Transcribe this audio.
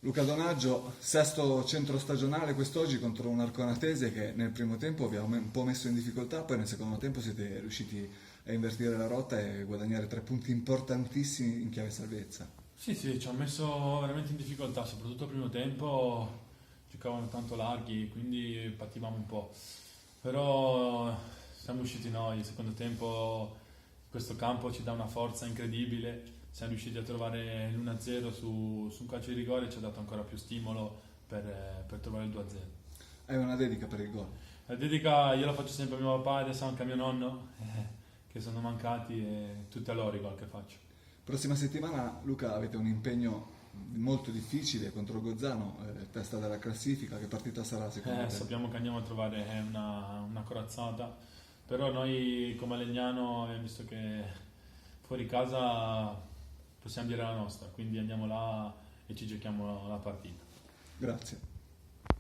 Luca Donaggio, sesto centro stagionale quest'oggi contro un Arconatese che nel primo tempo vi ha un po' messo in difficoltà, poi nel secondo tempo siete riusciti a invertire la rotta e guadagnare 3 punti importantissimi in chiave salvezza. Sì, sì, ci ha messo veramente in difficoltà, soprattutto il primo tempo giocavano tanto larghi, quindi pativamo un po'. Però siamo usciti noi, il secondo tempo questo campo ci dà una forza incredibile, siamo riusciti a trovare l'1-0 su un calcio di rigore e ci ha dato ancora più stimolo per trovare il 2-0. Hai una dedica per il gol. La dedica io la faccio sempre a mio papà e adesso anche a mio nonno, che sono mancati e tutte a loro i gol che faccio. Prossima settimana, Luca, avete un impegno molto difficile contro Gozzano, testa della classifica. Che partita sarà secondo te? Sappiamo che andiamo a trovare una corazzata, però noi come Legnano abbiamo visto che fuori casa possiamo dire la nostra, quindi andiamo là e ci giochiamo la partita. Grazie.